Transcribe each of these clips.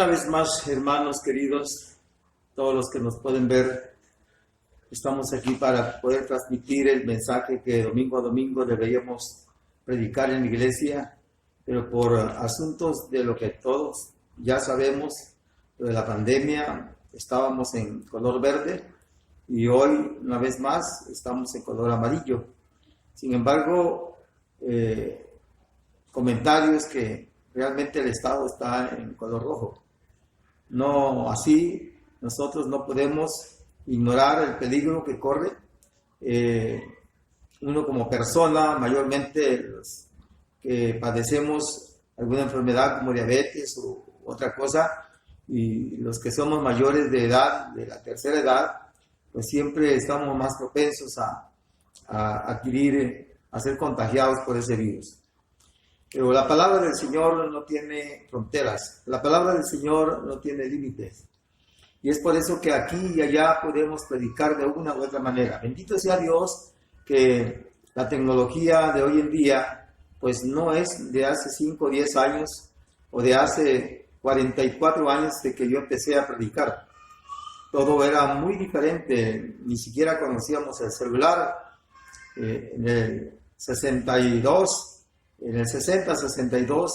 Una vez más, hermanos queridos, todos los que nos pueden ver, estamos aquí para poder transmitir el mensaje que domingo a domingo deberíamos predicar en la iglesia, pero por asuntos de lo que todos ya sabemos, de la pandemia, estábamos en color verde y hoy, una vez más, estamos en color amarillo. Sin embargo, comentarios que realmente el Estado está en color rojo. No así, nosotros no podemos ignorar el peligro que corre. Uno como persona, mayormente los que padecemos alguna enfermedad como diabetes u otra cosa, y los que somos mayores de edad, de la tercera edad, pues siempre estamos más propensos a ser contagiados por ese virus. Pero la palabra del Señor no tiene fronteras, la palabra del Señor no tiene límites. Y es por eso que aquí y allá podemos predicar de una u otra manera. Bendito sea Dios que la tecnología de hoy en día, pues no es de hace 5 o 10 años o de hace 44 años de que yo empecé a predicar. Todo era muy diferente, ni siquiera conocíamos el celular. En el 62... En el 60-62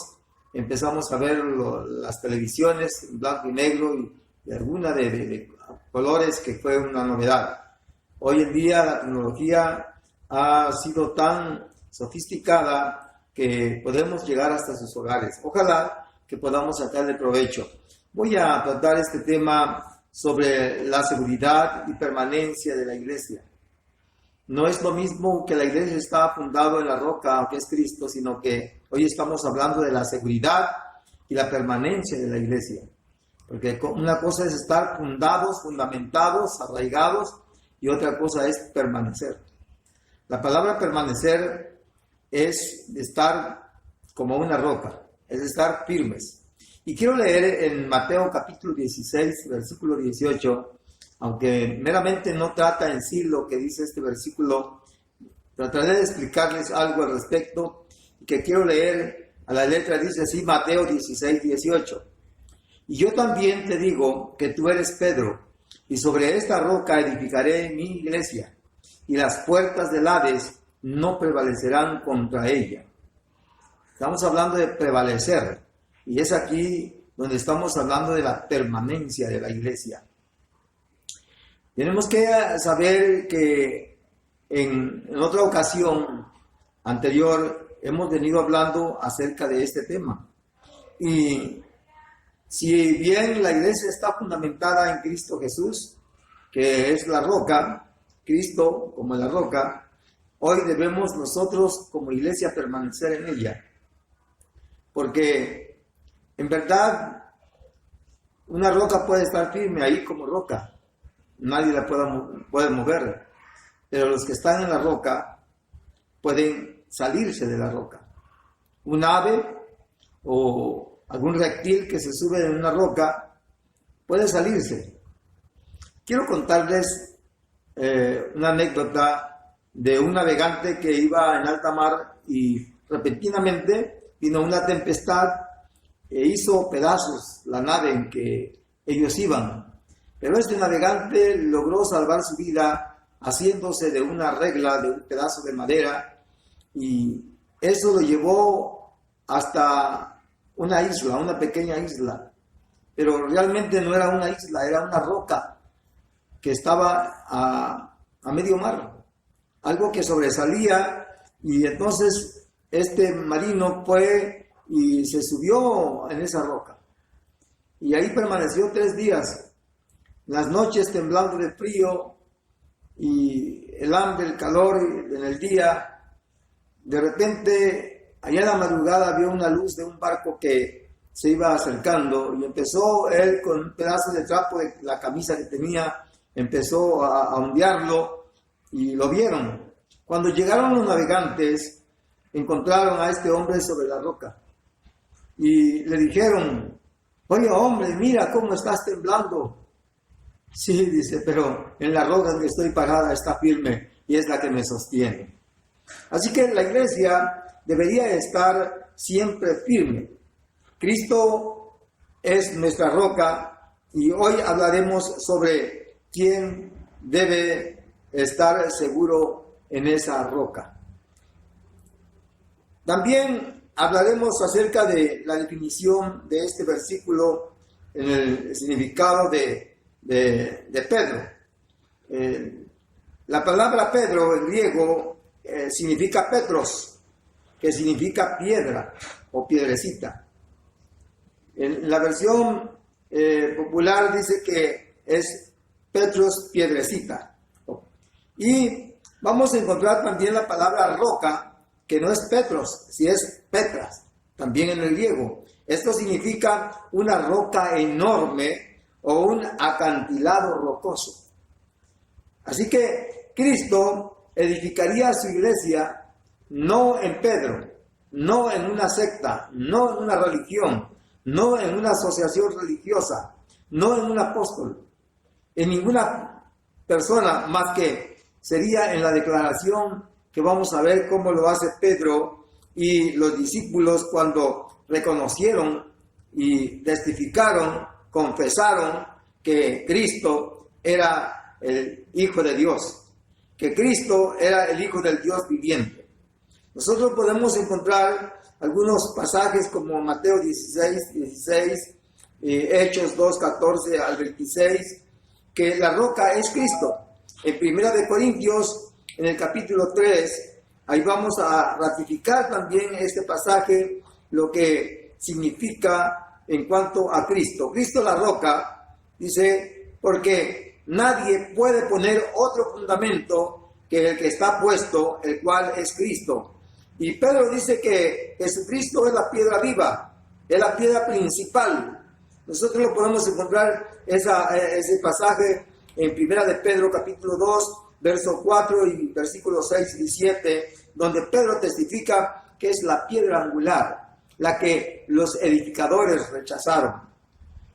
empezamos a ver las televisiones en blanco y negro y alguna de colores, que fue una novedad. Hoy en día la tecnología ha sido tan sofisticada que podemos llegar hasta sus hogares. Ojalá que podamos sacarle provecho. Voy a tratar este tema sobre la seguridad y permanencia de la iglesia. No es lo mismo que la iglesia está fundada en la roca, que es Cristo, sino que hoy estamos hablando de la seguridad y la permanencia de la iglesia. Porque una cosa es estar fundados, fundamentados, arraigados, y otra cosa es permanecer. La palabra permanecer es estar como una roca, es estar firmes. Y quiero leer en Mateo capítulo 16, versículo 18, aunque meramente no trata en sí lo que dice este versículo, trataré de explicarles algo al respecto, que quiero leer a la letra. Dice así, Mateo 16, 18. Y yo también te digo que tú eres Pedro, y sobre esta roca edificaré mi iglesia, y las puertas del Hades no prevalecerán contra ella. Estamos hablando de prevalecer, y es aquí donde estamos hablando de la permanencia de la iglesia. Tenemos que saber que en otra ocasión anterior hemos venido hablando acerca de este tema. Y si bien la iglesia está fundamentada en Cristo Jesús, que es la roca, Cristo como la roca, hoy debemos nosotros como iglesia permanecer en ella. Porque en verdad una roca puede estar firme ahí como roca. Nadie la puede mover, pero los que están en la roca pueden salirse de la roca. Un ave o algún reptil que se sube en una roca puede salirse. Quiero contarles una anécdota de un navegante que iba en alta mar y repentinamente vino una tempestad e hizo pedazos la nave en que ellos iban. Pero este navegante logró salvar su vida haciéndose de una regla, de un pedazo de madera, y eso lo llevó hasta una isla, una pequeña isla. Pero realmente no era una isla, era una roca que estaba a medio mar, algo que sobresalía, y entonces este marino fue y se subió en esa roca. Y ahí permaneció 3 días. Las noches temblando de frío y el hambre, el calor en el día. De repente, allá en la madrugada vio una luz de un barco que se iba acercando y empezó él con un pedazo de trapo de la camisa que tenía, empezó a ondearlo y lo vieron. Cuando llegaron los navegantes, encontraron a este hombre sobre la roca y le dijeron, oye hombre, mira cómo estás temblando. Sí, dice, pero en la roca en que estoy parada está firme y es la que me sostiene. Así que la iglesia debería estar siempre firme. Cristo es nuestra roca y hoy hablaremos sobre quién debe estar seguro en esa roca. También hablaremos acerca de la definición de este versículo en el significado de Pedro. La palabra Pedro en griego significa Petros, que significa piedra o piedrecita. En la versión popular dice que es Petros piedrecita. Y vamos a encontrar también la palabra roca, que no es Petros, si es Petras, también en el griego. Esto significa una roca enorme o un acantilado rocoso. Así que Cristo edificaría su iglesia no en Pedro, no en una secta, no en una religión, no en una asociación religiosa, no en un apóstol, en ninguna persona más que sería en la declaración que vamos a ver cómo lo hace Pedro y los discípulos cuando reconocieron y testificaron, confesaron que Cristo era el Hijo de Dios, que Cristo era el Hijo del Dios viviente. Nosotros podemos encontrar algunos pasajes como Mateo 16, Hechos 2, 14 al 26, que la roca es Cristo. En 1 de Corintios, en el capítulo 3, ahí vamos a ratificar también este pasaje, lo que significa en cuanto a Cristo. Cristo la roca, dice, porque nadie puede poner otro fundamento que el que está puesto, el cual es Cristo. Y Pedro dice que Jesucristo es la piedra viva, es la piedra principal. Nosotros lo podemos encontrar ese pasaje en 1 de Pedro capítulo 2, verso 4 y versículos 6 y 7, donde Pedro testifica que es la piedra angular, la que los edificadores rechazaron.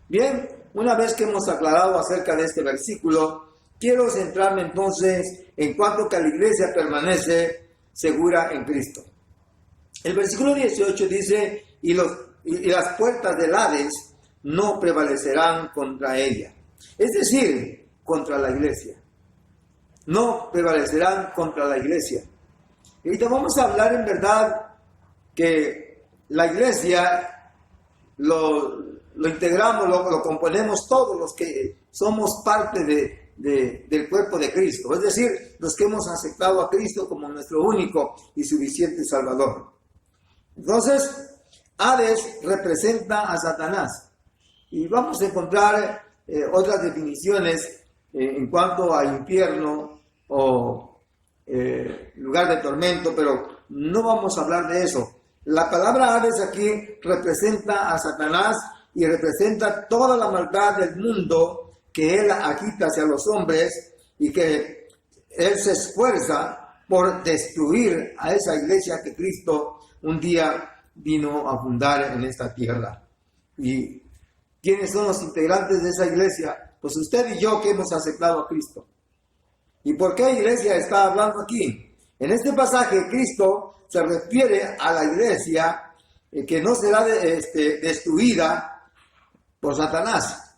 Bien, una vez que hemos aclarado acerca de este versículo, quiero centrarme entonces en cuanto que la iglesia permanece segura en Cristo. El versículo 18 dice, y las puertas del Hades no prevalecerán contra ella. Es decir, contra la iglesia. No prevalecerán contra la iglesia. Y ahorita vamos a hablar en verdad que la iglesia lo integramos, lo componemos todos los que somos parte del cuerpo de Cristo. Es decir, los que hemos aceptado a Cristo como nuestro único y suficiente Salvador. Entonces, Hades representa a Satanás. Y vamos a encontrar otras definiciones en cuanto a infierno o lugar de tormento, pero no vamos a hablar de eso. La palabra Hades aquí representa a Satanás y representa toda la maldad del mundo que él agita hacia los hombres y que él se esfuerza por destruir a esa iglesia que Cristo un día vino a fundar en esta tierra. ¿Y quiénes son los integrantes de esa iglesia? Pues usted y yo que hemos aceptado a Cristo. ¿Y por qué iglesia está hablando aquí? En este pasaje Cristo se refiere a la iglesia que no será destruida por Satanás,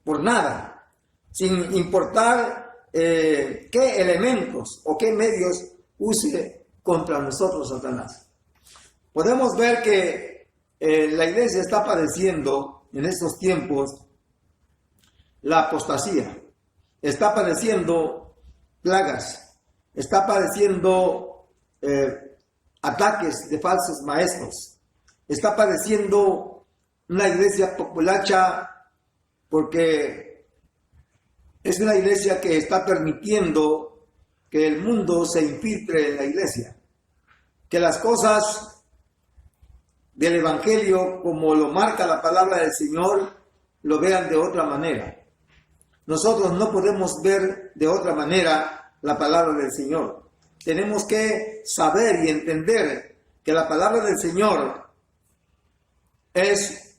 por nada, sin importar qué elementos o qué medios use contra nosotros Satanás. Podemos ver que la iglesia está padeciendo en estos tiempos la apostasía, está padeciendo plagas, está padeciendo ataques de falsos maestros, está padeciendo una iglesia populacha porque es una iglesia que está permitiendo que el mundo se infiltre en la iglesia, que las cosas del Evangelio, como lo marca la palabra del Señor, lo vean de otra manera. Nosotros no podemos ver de otra manera la palabra del Señor. Tenemos que saber y entender que la palabra del Señor es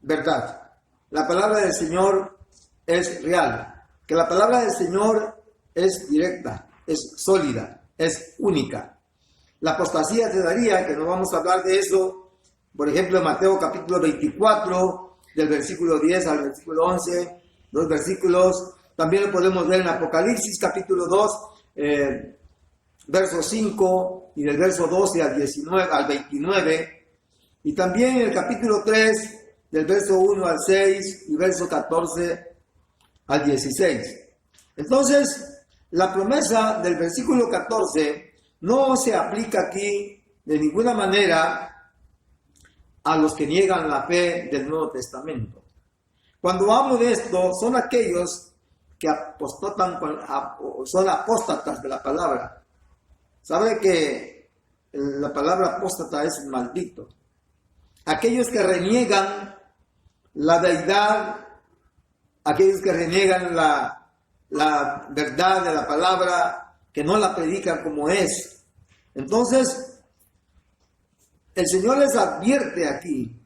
verdad. La palabra del Señor es real. Que la palabra del Señor es directa, es sólida, es única. La apostasía se daría, que no vamos a hablar de eso, por ejemplo, en Mateo capítulo 24, del versículo 10 al versículo 11, 2 versículos. También lo podemos ver en Apocalipsis capítulo 2, verso 5 y del verso 12 al 19, al 29. Y también en el capítulo 3, del verso 1 al 6 y verso 14 al 16. Entonces, la promesa del versículo 14 no se aplica aquí de ninguna manera a los que niegan la fe del Nuevo Testamento. Cuando hablo de esto, son aquellos que son apóstatas de la palabra. ¿Sabe que la palabra apóstata es maldito? Aquellos que reniegan la deidad, aquellos que reniegan la verdad de la palabra, que no la predican como es. Entonces, el Señor les advierte aquí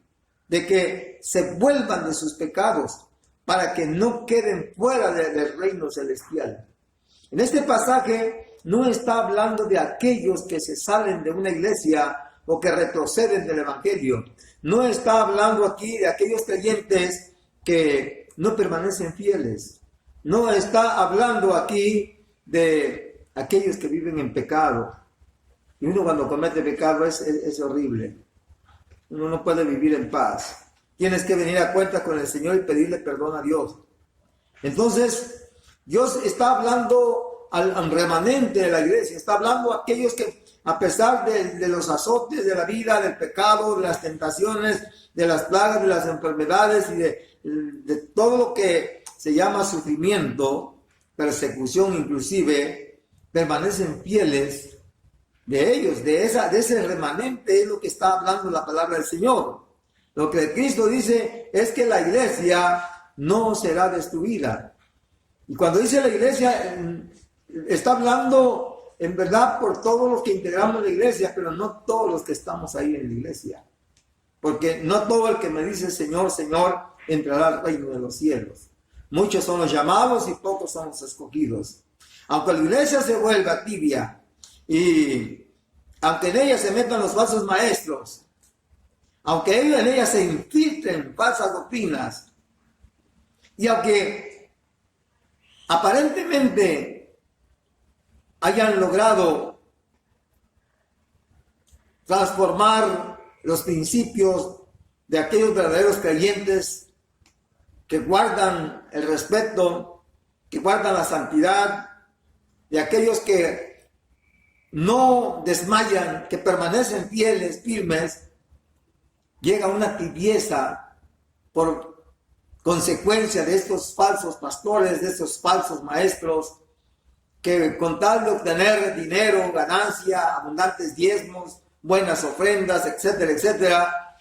de que se vuelvan de sus pecados para que no queden fuera del reino celestial. En este pasaje no está hablando de aquellos que se salen de una iglesia o que retroceden del evangelio. No está hablando aquí de aquellos creyentes que no permanecen fieles. No está hablando aquí de aquellos que viven en pecado. Y uno cuando comete pecado es horrible. Uno no puede vivir en paz. Tienes que venir a cuenta con el Señor y pedirle perdón a Dios. Entonces, Dios está hablando al remanente de la iglesia. Está hablando a aquellos que, a pesar de los azotes de la vida, del pecado, de las tentaciones, de las plagas, de las enfermedades y de todo lo que se llama sufrimiento, persecución inclusive, permanecen fieles. De ellos, de ese remanente es lo que está hablando la palabra del Señor. Lo que Cristo dice es que la iglesia no será destruida. Y cuando dice la iglesia, está hablando en verdad por todos los que integramos la iglesia, pero no todos los que estamos ahí en la iglesia. Porque no todo el que me dice Señor, Señor, entrará al reino de los cielos. Muchos son los llamados y pocos son los escogidos. Aunque la iglesia se vuelva tibia, y aunque en ella se metan los falsos maestros, aunque en ella se infiltren falsas doctrinas, y aunque aparentemente hayan logrado transformar los principios de aquellos verdaderos creyentes que guardan el respeto, que guardan la santidad, de aquellos que no desmayan, que permanecen fieles, firmes, llega una tibieza por consecuencia de estos falsos pastores, de estos falsos maestros, que con tal de obtener dinero, ganancia, abundantes diezmos, buenas ofrendas, etcétera, etcétera,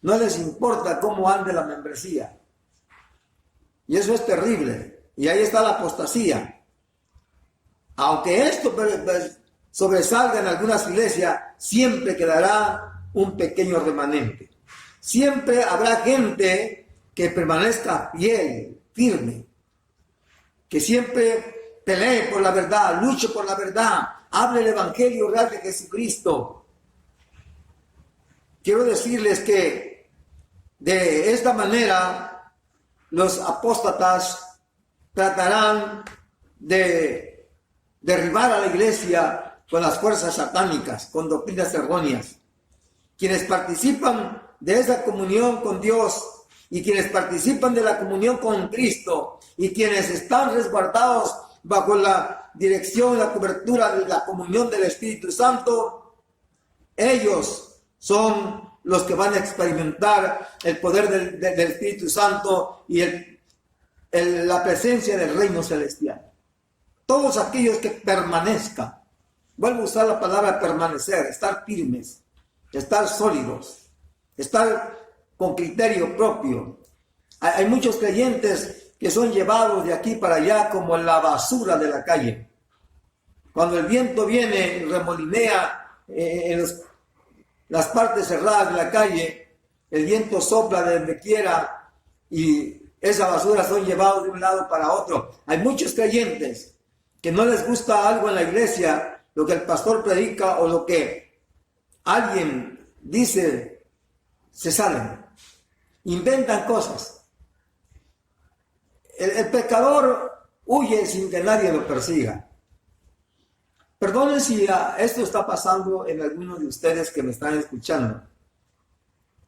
no les importa cómo ande la membresía. Y eso es terrible. Y ahí está la apostasía. Aunque esto sobresalga en algunas iglesias, siempre quedará un pequeño remanente. Siempre habrá gente que permanezca fiel, firme, que siempre pelee por la verdad, luche por la verdad, hable el evangelio real de Jesucristo. Quiero decirles que de esta manera los apóstatas tratarán de derribar a la iglesia con las fuerzas satánicas, con doctrinas erróneas. Quienes participan de esa comunión con Dios y quienes participan de la comunión con Cristo y quienes están resguardados bajo la dirección, la cobertura de la comunión del Espíritu Santo, ellos son los que van a experimentar el poder del Espíritu Santo y la presencia del reino celestial. Todos aquellos que permanezcan, vuelvo a usar la palabra permanecer, estar firmes, estar sólidos, estar con criterio propio. Hay muchos creyentes que son llevados de aquí para allá como la basura de la calle. Cuando el viento viene y remolinea en las partes cerradas de la calle, el viento sopla de donde quiera y esa basura son llevados de un lado para otro. Hay muchos creyentes que no les gusta algo en la iglesia, lo que el pastor predica o lo que alguien dice, se salen, inventan cosas. el pecador huye sin que nadie lo persiga. Perdonen si esto está pasando en algunos de ustedes que me están escuchando.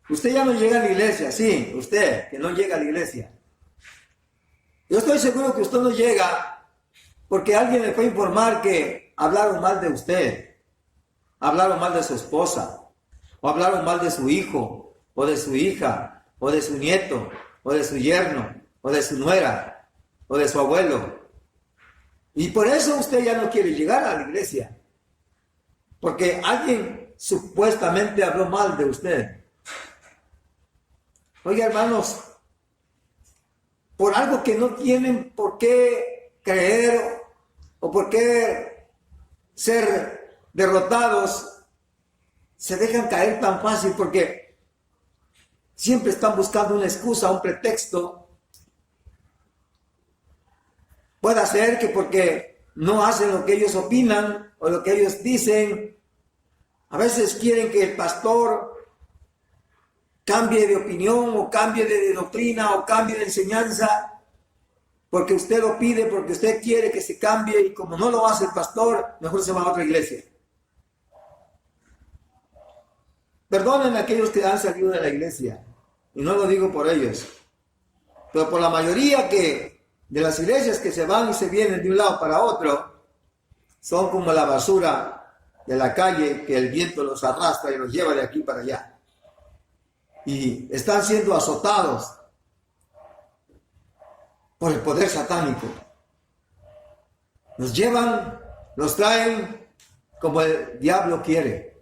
Usted ya no llega a la iglesia, sí, usted que no llega a la iglesia. Yo estoy seguro que usted no llega porque alguien le fue a informar que hablaron mal de usted, hablaron mal de su esposa, o hablaron mal de su hijo, o de su hija, o de su nieto, o de su yerno, o de su nuera, o de su abuelo. Y por eso usted ya no quiere llegar a la iglesia, porque alguien supuestamente habló mal de usted. Oiga, hermanos, por algo que no tienen por qué creer o por qué ser derrotados, se dejan caer tan fácil porque siempre están buscando una excusa, un pretexto. Puede ser que porque no hacen lo que ellos opinan o lo que ellos dicen, a veces quieren que el pastor cambie de opinión o cambie de doctrina o cambie de enseñanza, porque usted lo pide, porque usted quiere que se cambie, y como no lo hace el pastor, mejor se va a otra iglesia. Perdonen a aquellos que han salido de la iglesia, y no lo digo por ellos, pero por la mayoría de las iglesias que se van y se vienen de un lado para otro, son como la basura de la calle que el viento los arrastra y los lleva de aquí para allá. Y están siendo azotados por el poder satánico. Los llevan, los traen como el diablo quiere,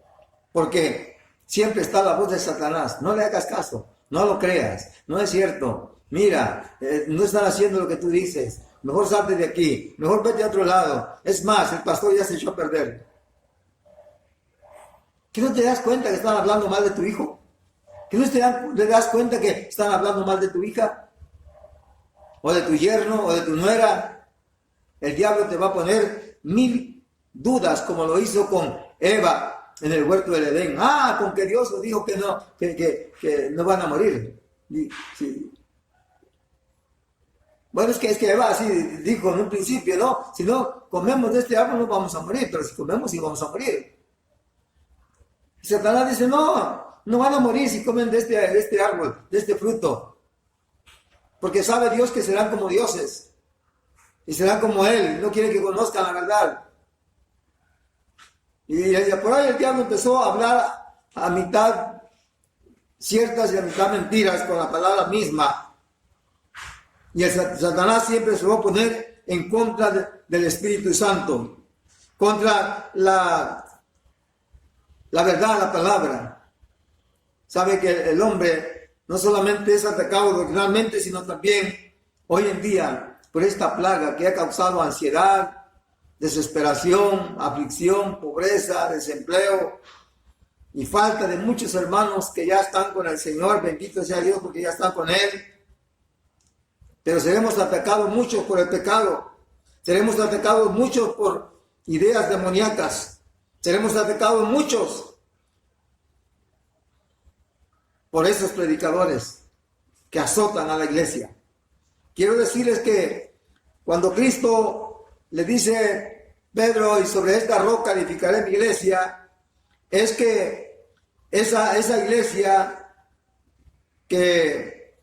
porque siempre está la voz de Satanás. No le hagas caso, no lo creas, no es cierto. Mira, no están haciendo lo que tú dices. Mejor salte de aquí, mejor vete a otro lado. Es más, el pastor ya se echó a perder. ¿Que no te das cuenta que están hablando mal de tu hijo? ¿Que no te das cuenta que están hablando mal de tu hija? ¿O de tu yerno? ¿O de tu nuera? El diablo te va a poner 1000 dudas, como lo hizo con Eva en el huerto del Edén. Con que Dios os dijo que no van a morir. Sí. Bueno, es que Eva así dijo en un principio, ¿no? Si no comemos de este árbol no vamos a morir, pero si comemos sí vamos a morir. Y Satanás dice, no van a morir si comen de este árbol, de este fruto. Porque sabe Dios que serán como dioses. Y serán como Él, no quiere que conozcan la verdad. Y por ahí el diablo empezó a hablar a mitad ciertas y a mitad mentiras con la palabra misma. Y el Satanás siempre se va a poner en contra del Espíritu Santo, contra la verdad, la palabra. Sabe que el hombre no solamente es atacado doctrinalmente, sino también hoy en día por esta plaga que ha causado ansiedad, desesperación, aflicción, pobreza, desempleo y falta de muchos hermanos que ya están con el Señor. Bendito sea Dios porque ya están con Él. Pero seremos atacados muchos por el pecado. Seremos atacados muchos por ideas demoníacas. Seremos atacados muchos por esos predicadores que azotan a la iglesia. Quiero decirles que cuando Cristo le dice, Pedro, y sobre esta roca edificaré mi iglesia, es que esa iglesia que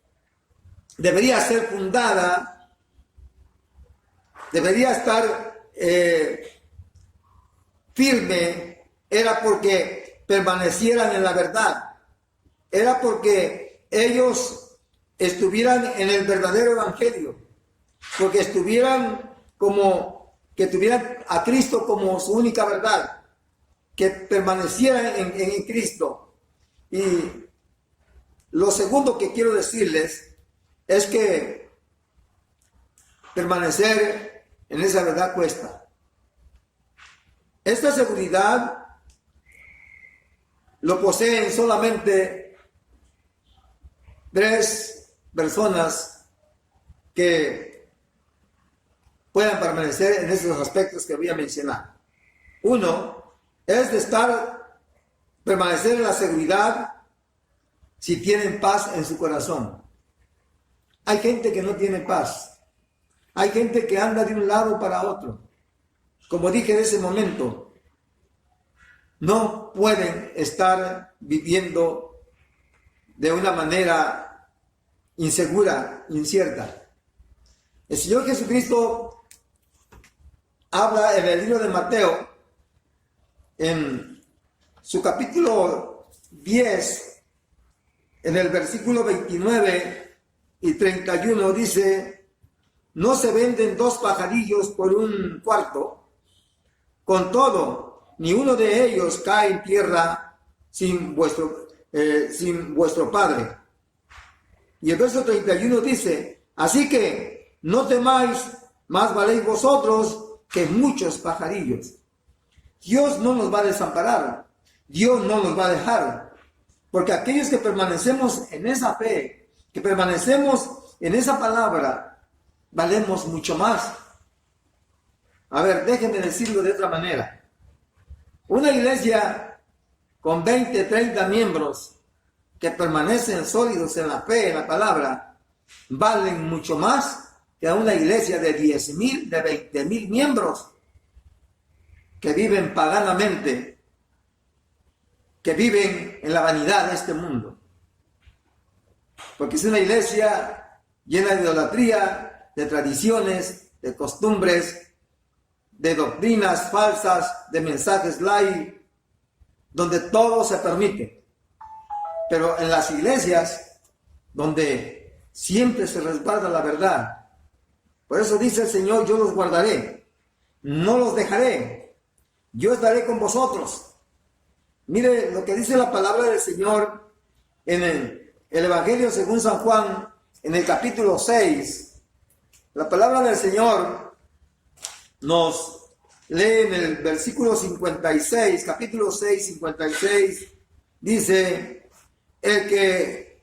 debería ser fundada, debería estar firme, era porque permanecieran en la verdad, era porque ellos estuvieran en el verdadero evangelio, porque que tuvieran a Cristo como su única verdad, que permanecieran en Cristo. Y lo segundo que quiero decirles es que permanecer en esa verdad cuesta. Esta seguridad lo poseen solamente 3 personas que puedan permanecer en esos aspectos que voy a mencionar. Uno es de permanecer en la seguridad si tienen paz en su corazón. Hay gente que no tiene paz Hay gente que anda de un lado para otro. Como dije en ese momento, no pueden estar viviendo de una manera insegura, incierta. El Señor Jesucristo habla en el libro de Mateo, en su capítulo 10, en el versículo 29 y 31, dice: no se venden 2 pajarillos por un cuarto. Con todo, ni uno de ellos cae en tierra sin vuestro Padre. Y el verso 31 dice: así que no temáis, más valéis vosotros que muchos pajarillos. Dios no nos va a desamparar, Dios no nos va a dejar, porque aquellos que permanecemos en esa fe, que permanecemos en esa palabra, valemos mucho más. A ver, déjenme decirlo de otra manera. Una iglesia con 20, 30 miembros que permanecen sólidos en la fe, en la palabra, valen mucho más que una iglesia de 10,000, de 20,000 miembros que viven paganamente, que viven en la vanidad de este mundo. Porque es una iglesia llena de idolatría, de tradiciones, de costumbres, de doctrinas falsas, de mensajes light, donde todo se permite. Pero en las iglesias, donde siempre se resguarda la verdad. Por eso dice el Señor: yo los guardaré, no los dejaré, yo estaré con vosotros. Mire lo que dice la palabra del Señor en el Evangelio según San Juan, en el capítulo 6. La palabra del Señor nos lee en el versículo 56, capítulo 6, 56, dice: el que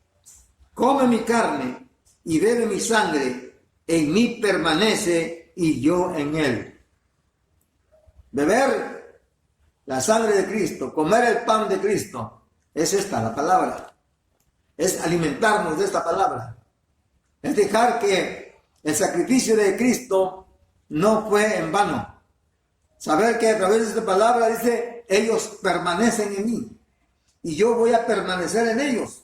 come mi carne y bebe mi sangre, en mí permanece y yo en él. Beber la sangre de Cristo, comer el pan de Cristo, es esta la palabra. Es alimentarnos de esta palabra. Es dejar que el sacrificio de Cristo no fue en vano. Saber que a través de esta palabra dice: ellos permanecen en mí y yo voy a permanecer en ellos.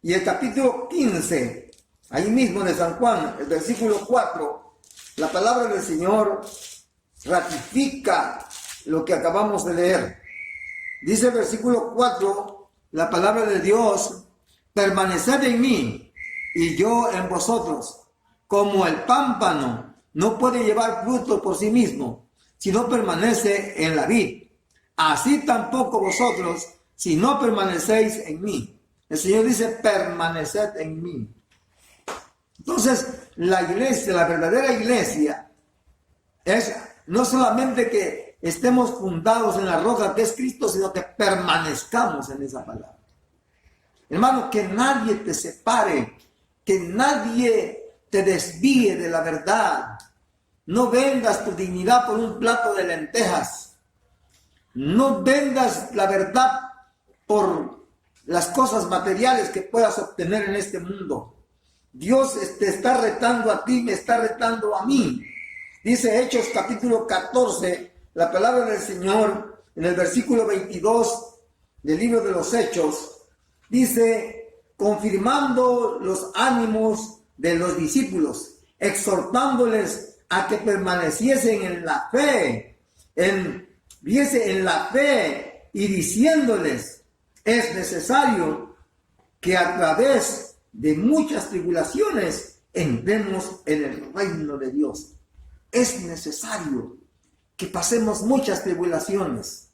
Y el capítulo 15, ahí mismo de San Juan, el versículo 4, la palabra del Señor ratifica lo que acabamos de leer. Dice el versículo 4, la palabra de Dios: permaneced en mí y yo en vosotros, como el pámpano no puede llevar fruto por sí mismo si no permanece en la vid, así tampoco vosotros si no permanecéis en mí. El Señor dice: permaneced en mí. Entonces, la iglesia, la verdadera iglesia, es no solamente que estemos fundados en la roca que es Cristo, sino que permanezcamos en esa palabra. Hermano, que nadie te separe, que nadie te desvíe de la verdad. No vendas tu dignidad por un plato de lentejas. No vendas la verdad por las cosas materiales que puedas obtener en este mundo. Dios te está retando a ti, me está retando a mí. Dice Hechos capítulo 14, la palabra del Señor, en el versículo 22 del libro de los Hechos, dice: confirmando los ánimos de los discípulos, exhortándoles a que permaneciesen en la fe, en la fe, y diciéndoles: es necesario que a través de muchas tribulaciones entremos en el reino de Dios. Es necesario que pasemos muchas tribulaciones.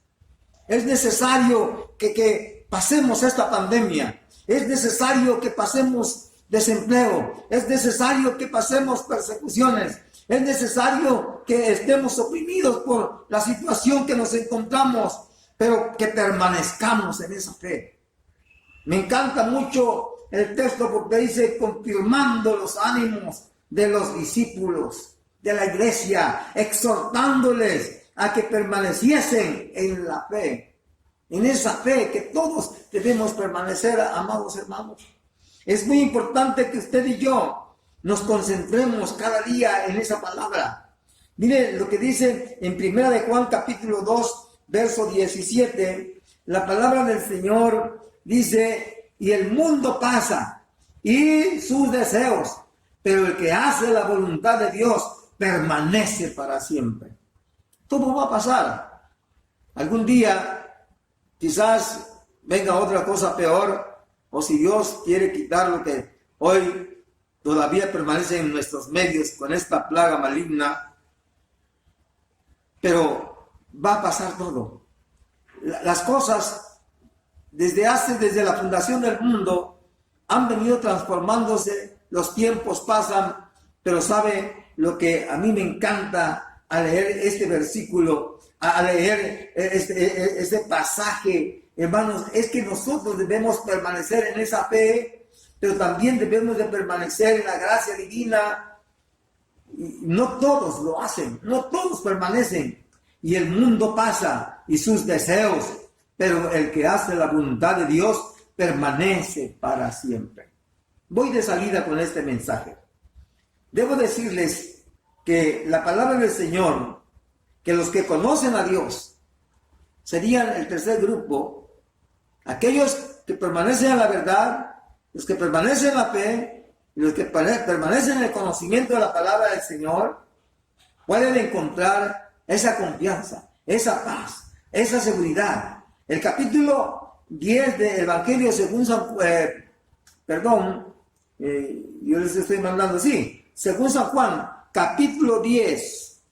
Es necesario que pasemos esta pandemia. Es necesario que pasemos desempleo. Es necesario que pasemos persecuciones. Es necesario que estemos oprimidos por la situación que nos encontramos, pero que permanezcamos en esa fe. Me encanta mucho el texto porque dice: confirmando los ánimos de los discípulos de la iglesia, exhortándoles a que permaneciesen en la fe. En esa fe que todos debemos permanecer, amados hermanos. Es muy importante que usted y yo nos concentremos cada día en esa palabra. Mire lo que dice en 1 de Juan capítulo 2, verso 17. La palabra del Señor dice, y el mundo pasa y sus deseos, pero el que hace la voluntad de Dios permanece para siempre. Todo va a pasar. Algún día quizás venga otra cosa peor, o si Dios quiere quitar lo que hoy todavía permanece en nuestros medios con esta plaga maligna, pero va a pasar todo. Las cosas desde la fundación del mundo han venido transformándose, los tiempos pasan, pero ¿sabe lo que a mí me encanta al leer este versículo, al leer este pasaje, hermanos? Es que nosotros debemos permanecer en esa fe, pero también debemos de permanecer en la gracia divina. Y no todos lo hacen, no todos permanecen, y el mundo pasa y sus deseos, pero el que hace la voluntad de Dios permanece para siempre. Voy de salida con este mensaje. Debo decirles que la palabra del Señor, que los que conocen a Dios serían el tercer grupo, aquellos que permanecen en la verdad, los que permanecen en la fe, y los que permanecen en el conocimiento de la palabra del Señor, pueden encontrar esa confianza, esa paz, esa seguridad. El capítulo 10 del Evangelio según yo les estoy mandando, según San Juan, capítulo 10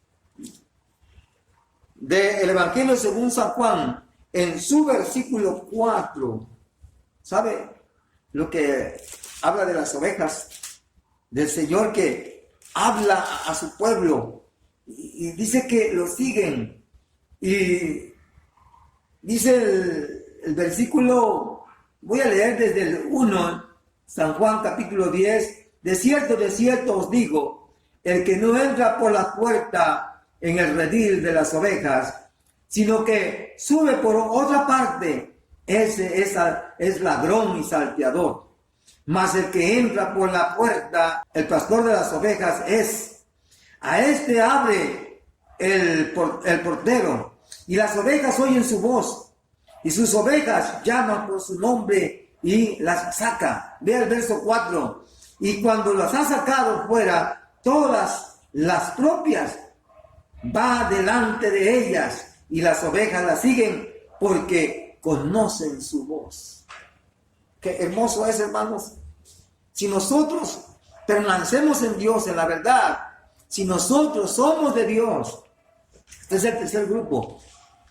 del Evangelio según San Juan, en su versículo 4, ¿sabe lo que habla de las ovejas del Señor, que habla a su pueblo y dice que lo siguen? Y dice el versículo, voy a leer desde el 1, San Juan capítulo 10, de cierto os digo, el que no entra por la puerta en el redil de las ovejas, sino que sube por otra parte, ese es ladrón y salteador. Mas el que entra por la puerta, el pastor de las ovejas es. A este abre el portero, y las ovejas oyen su voz, y sus ovejas llaman por su nombre y las saca. Vea el verso 4. Y cuando las ha sacado fuera, todas las propias, va delante de ellas, y las ovejas las siguen porque conocen su voz. Qué hermoso es, hermanos. Si nosotros permanecemos en Dios, en la verdad, si nosotros somos de Dios, este es el tercer grupo,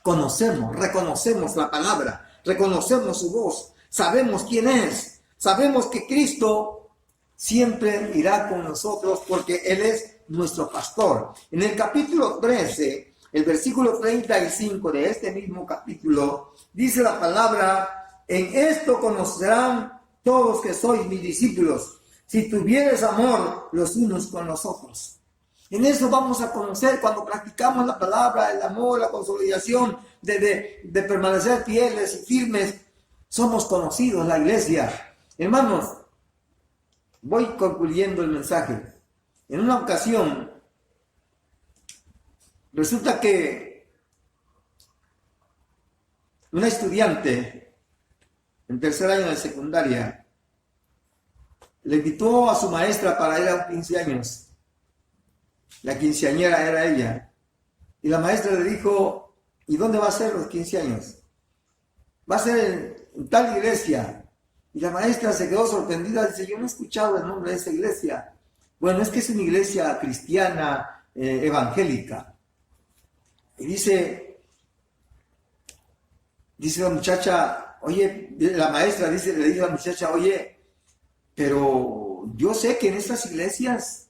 conocemos, reconocemos la palabra, reconocemos su voz, sabemos quién es, sabemos que Cristo siempre irá con nosotros porque Él es nuestro pastor. En el capítulo 13, el versículo 35 de este mismo capítulo, dice la palabra: en esto conocerán todos que sois mis discípulos, si tuvieres amor los unos con los otros. En eso vamos a conocer cuando practicamos la palabra, el amor, la consolidación de permanecer fieles y firmes. Somos conocidos, la iglesia. Hermanos, voy concluyendo el mensaje. En una ocasión, resulta que una estudiante en tercer año de secundaria le invitó a su maestra para ir a un 15 años. La quinceañera era ella. Y la maestra le dijo: ¿y dónde va a ser los 15 años? Va a ser en tal iglesia. Y la maestra se quedó sorprendida. Dice: yo no he escuchado el nombre de esa iglesia. Bueno, es que es una iglesia cristiana evangélica. Y dice la muchacha: oye, la maestra le dice a la muchacha: oye, pero yo sé que en estas iglesias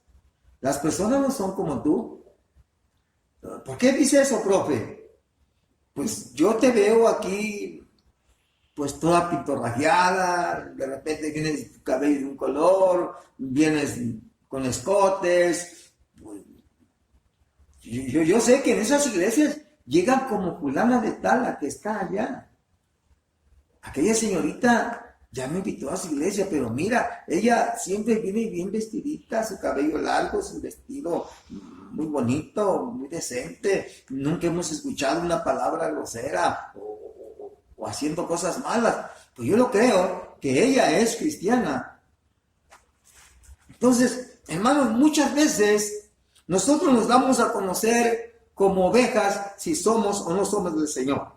las personas no son como tú. ¿Por qué dice eso, profe? Pues yo te veo aquí, pues toda pintorrajeada, de repente vienes tu cabello de un color, vienes con escotes. Yo sé que en esas iglesias llegan como fulana de tal, la que está allá. Aquella señorita ya me invitó a su iglesia, pero mira, ella siempre viene bien vestidita, su cabello largo, su vestido muy bonito, muy decente. Nunca hemos escuchado una palabra grosera o haciendo cosas malas. Pues yo lo creo que ella es cristiana. Entonces, hermanos, muchas veces nosotros nos damos a conocer como ovejas si somos o no somos del Señor.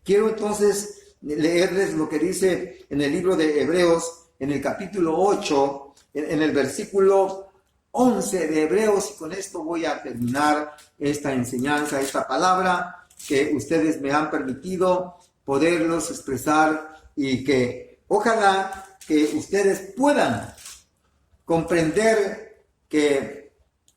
Quiero entonces leerles lo que dice en el libro de Hebreos, en el capítulo 8, en el versículo 11 de Hebreos, y con esto voy a terminar esta enseñanza, esta palabra que ustedes me han permitido poderlos expresar, y que ojalá que ustedes puedan comprender que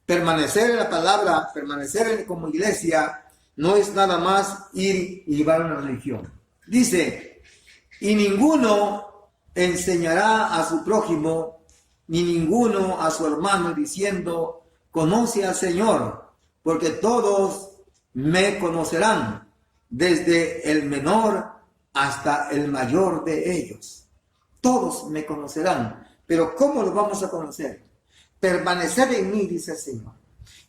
permanecer en la palabra, permanecer como iglesia, no es nada más ir y llevar una religión. Dice, y ninguno enseñará a su prójimo, ni ninguno a su hermano, diciendo, conoce al Señor, porque todos me conocerán, desde el menor hasta el mayor de ellos. Todos me conocerán. Pero ¿cómo los vamos a conocer? Permanecer en mí, dice el Señor.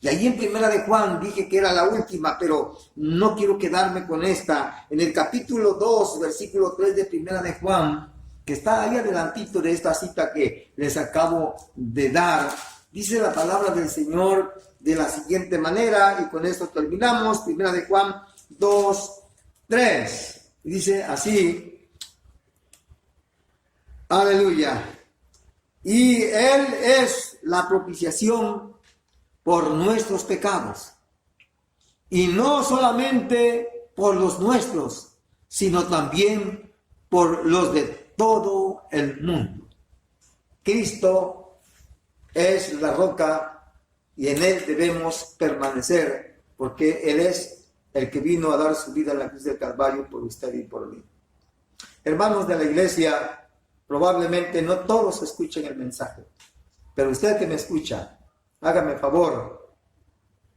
Y ahí en Primera de Juan dije que era la última, pero no quiero quedarme con esta. En el capítulo 2, versículo 3 de Primera de Juan, que está ahí adelantito de esta cita que les acabo de dar, dice la palabra del Señor de la siguiente manera, y con esto terminamos. Primera de Juan 2, 3. Dice así, aleluya. Y Él es la propiciación por nuestros pecados, y no solamente por los nuestros, sino también por los de todo el mundo. Cristo es la roca, y en Él debemos permanecer, porque Él es el que vino a dar su vida en la cruz del Calvario por usted y por mí. Hermanos de la iglesia, probablemente no todos escuchen el mensaje, pero usted que me escucha, hágame favor,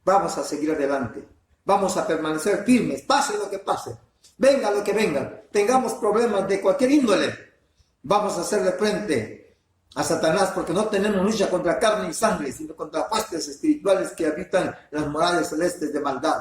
vamos a seguir adelante, vamos a permanecer firmes, pase lo que pase, venga lo que venga, tengamos problemas de cualquier índole, vamos a hacerle frente a Satanás, porque no tenemos lucha contra carne y sangre, sino contra huestes espirituales que habitan las morales celestes de maldad.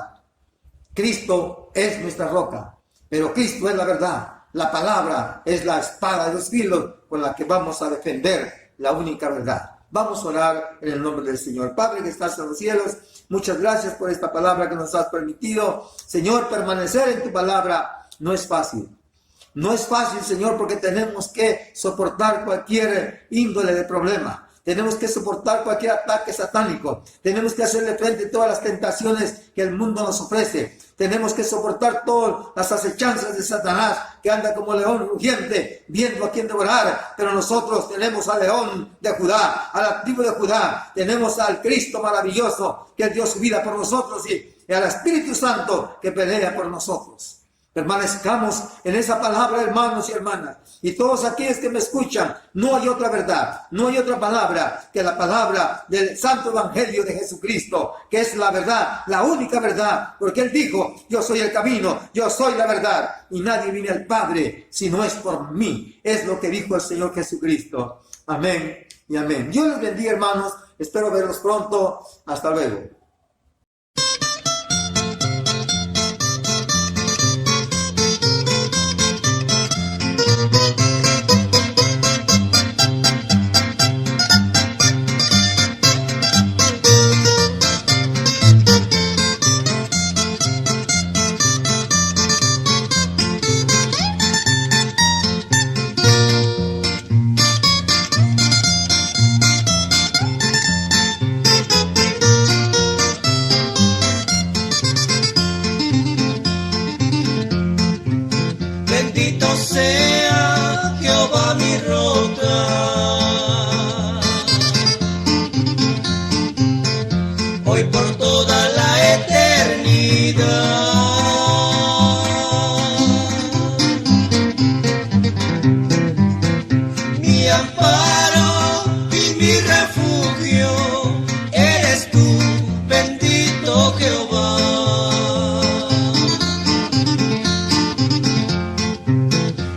Cristo es nuestra roca, pero Cristo es la verdad. La palabra es la espada de dos filos con la que vamos a defender la única verdad. Vamos a orar en el nombre del Señor. Padre que estás en los cielos, muchas gracias por esta palabra que nos has permitido. Señor, permanecer en tu palabra no es fácil. No es fácil, Señor, porque tenemos que soportar cualquier índole de problema. Tenemos que soportar cualquier ataque satánico. Tenemos que hacerle frente a todas las tentaciones que el mundo nos ofrece. Tenemos que soportar todas las acechanzas de Satanás, que anda como león rugiente, viendo a quién devorar. Pero nosotros tenemos al león de Judá, a la tribu de Judá. Tenemos al Cristo maravilloso, que dio su vida por nosotros, y al Espíritu Santo, que pelea por nosotros. Permanezcamos en esa palabra, hermanos y hermanas. Y todos aquellos que me escuchan, no hay otra verdad, no hay otra palabra que la palabra del Santo Evangelio de Jesucristo, que es la verdad, la única verdad, porque Él dijo, yo soy el camino, yo soy la verdad, y nadie viene al Padre si no es por mí. Es lo que dijo el Señor Jesucristo. Amén y amén. Dios les bendiga, hermanos. Espero verlos pronto. Hasta luego.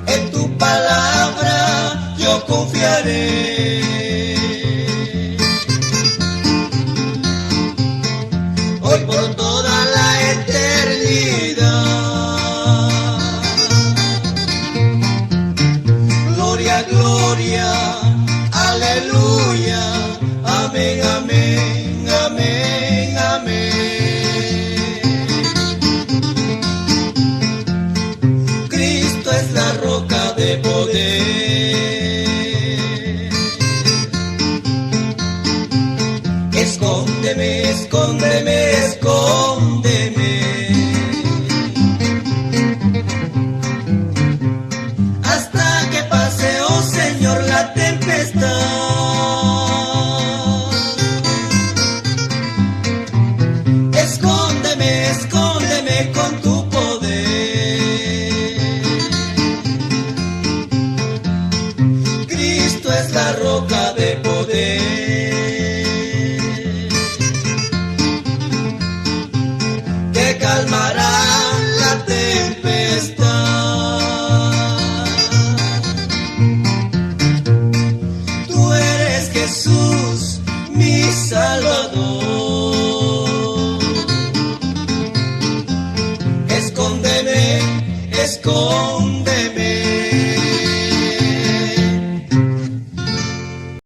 En tu palabra confiaré. Hoy por toda la eternidad. Gloria, gloria, aleluya, amén, amén, amén, amén. Cristo es la roca de poder. Escóndeme, escóndeme, escóndeme. Hasta que pase, oh Señor, la tempestad. Escóndeme, escóndeme con tu poder. Cristo es la roca de poder. Que calmará la tempestad. Tú eres Jesús, mi Salvador. Escóndeme, escóndeme.